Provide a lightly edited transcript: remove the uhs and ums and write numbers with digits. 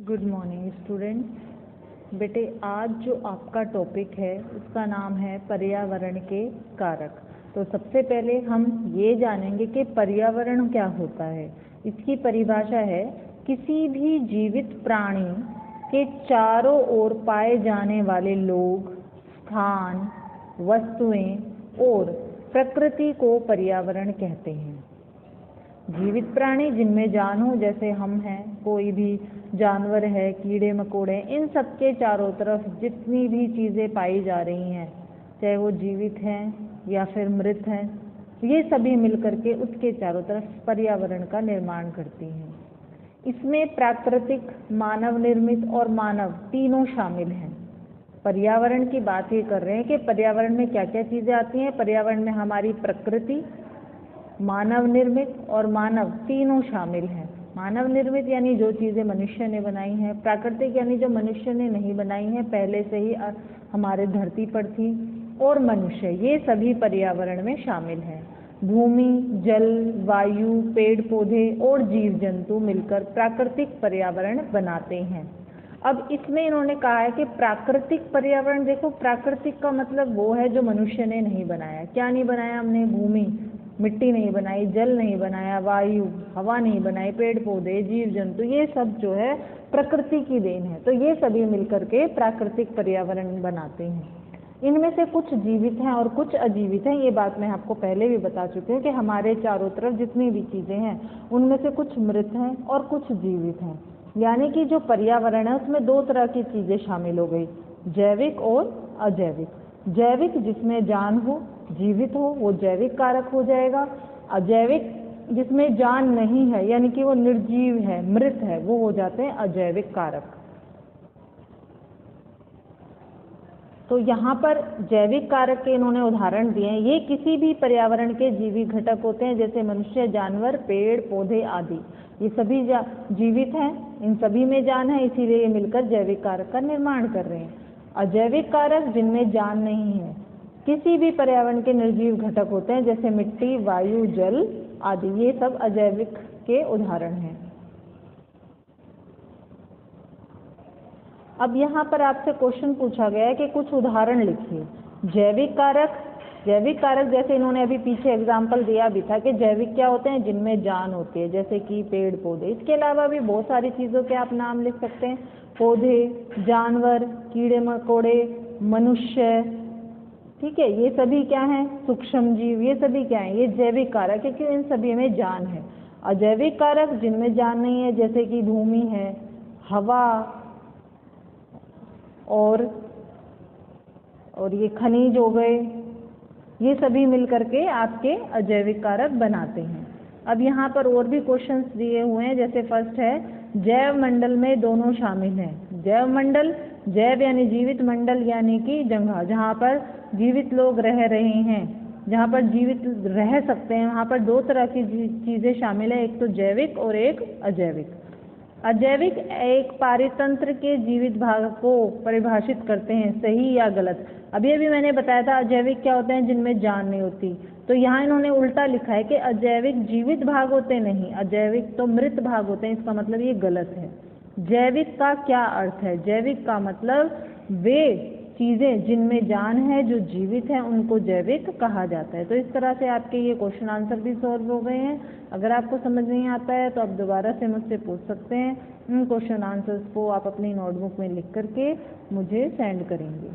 Good morning students. बेटे आज जो आपका टॉपिक है उसका नाम है पर्यावरण के कारक। तो सबसे पहले हम ये जानेंगे कि पर्यावरण क्या होता है। इसकी परिभाषा है किसी भी जीवित प्राणी के चारों ओर पाए जाने वाले लोग, स्थान, वस्तुएं और प्रकृति को पर्यावरण कहते हैं। जीवित प्राणी जिनमें जान हो, जैसे हम हैं, कोई भी जानवर है, कीड़े मकोड़े, इन सब के चारों तरफ जितनी भी चीज़ें पाई जा रही हैं, चाहे वो जीवित हैं या फिर मृत हैं, ये सभी मिलकर के उसके चारों तरफ पर्यावरण का निर्माण करती हैं। इसमें प्राकृतिक, मानव निर्मित और मानव तीनों शामिल हैं। पर्यावरण की बात ये कर रहे हैं कि पर्यावरण में क्या क्या चीज़ें आती हैं। पर्यावरण में हमारी प्रकृति, मानव निर्मित और मानव तीनों शामिल हैं। मानव निर्मित यानी जो चीज़ें मनुष्य ने बनाई हैं, प्राकृतिक यानी जो मनुष्य ने नहीं बनाई हैं, पहले से ही हमारे धरती पर थी, और मनुष्य, ये सभी पर्यावरण में शामिल हैं। भूमि, जल, वायु, पेड़ पौधे और जीव जंतु मिलकर प्राकृतिक पर्यावरण बनाते हैं। अब इसमें इन्होंने कहा है कि प्राकृतिक पर्यावरण, देखो प्राकृतिक का मतलब वो है जो मनुष्य ने नहीं बनाया। क्या नहीं बनाया हमने? भूमि, मिट्टी नहीं बनाई, जल नहीं बनाया, वायु, हवा नहीं बनाई, पेड़ पौधे, जीव जंतु, ये सब जो है प्रकृति की देन है। तो ये सभी मिलकर के प्राकृतिक पर्यावरण बनाते हैं। इनमें से कुछ जीवित हैं और कुछ अजीवित हैं। ये बात मैं आपको पहले भी बता चुकी हूँ कि हमारे चारों तरफ जितनी भी चीज़ें हैं उनमें से कुछ मृत हैं और कुछ जीवित हैं। यानी कि जो पर्यावरण है उसमें दो तरह की चीज़ें शामिल हो गई, जैविक और अजैविक। जैविक जिसमें जान हो, जीवित हो, वो जैविक कारक हो जाएगा। अजैविक जिसमें जान नहीं है यानी कि वो निर्जीव है, मृत है, वो हो जाते हैं अजैविक कारक। तो यहाँ पर जैविक कारक के इन्होंने उदाहरण दिए हैं। ये किसी भी पर्यावरण के जीवी घटक होते हैं, जैसे मनुष्य, जानवर, पेड़ पौधे आदि। ये सभी जीवित हैं, इन सभी में जान है, इसीलिए ये मिलकर जैविक कारक का निर्माण कर रहे हैं। अजैविक कारक जिनमें जान नहीं है, किसी भी पर्यावरण के निर्जीव घटक होते हैं, जैसे मिट्टी, वायु, जल आदि, ये सब अजैविक के उदाहरण हैं। अब यहाँ पर आपसे क्वेश्चन पूछा गया है कि कुछ उदाहरण लिखिए। जैविक कारक, जैविक कारक जैसे इन्होंने अभी पीछे एग्जाम्पल दिया भी था कि जैविक क्या होते हैं, जिनमें जान होती है, जैसे कि पेड़ पौधे। इसके अलावा भी बहुत सारी चीज़ों के आप नाम लिख सकते हैं, पौधे, जानवर, कीड़े मकोड़े, मनुष्य, ठीक है, ये सभी क्या हैं? सूक्ष्म जीव, ये सभी क्या हैं? ये जैविक कारक है कि इन सभी में जान है। अजैविक कारक जिनमें जान नहीं है, जैसे कि भूमि है, हवा और ये खनिज हो गए, ये सभी मिलकर के आपके अजैविक कारक बनाते हैं। अब यहाँ पर और भी क्वेश्चंस दिए हुए हैं, जैसे फर्स्ट है जैव मंडल में दोनों शामिल हैं। जैव मंडल, जैव यानी जीवित, मंडल यानी कि जगह जहाँ पर जीवित लोग रह रहे हैं, जहाँ पर जीवित रह सकते हैं, वहाँ पर दो तरह की चीज़ें शामिल है, एक तो जैविक और एक अजैविक। अजैविक एक पारितंत्र के जीवित भाग को परिभाषित करते हैं, सही या गलत। अभी मैंने बताया था अजैविक क्या होते हैं, जिनमें जान नहीं होती। तो यहाँ इन्होंने उल्टा लिखा है कि अजैविक जीवित भाग होते नहीं, अजैविक तो मृत भाग होते हैं। इसका मतलब ये गलत है। जैविक का क्या अर्थ है? जैविक का मतलब वे चीज़ें जिनमें जान है, जो जीवित हैं, उनको जैविक कहा जाता है। तो इस तरह से आपके ये क्वेश्चन आंसर भी सॉल्व हो गए हैं। अगर आपको समझ नहीं आता है तो आप दोबारा से मुझसे पूछ सकते हैं। इन क्वेश्चन आंसर्स को आप अपनी नोटबुक में लिख करके मुझे सेंड करेंगे।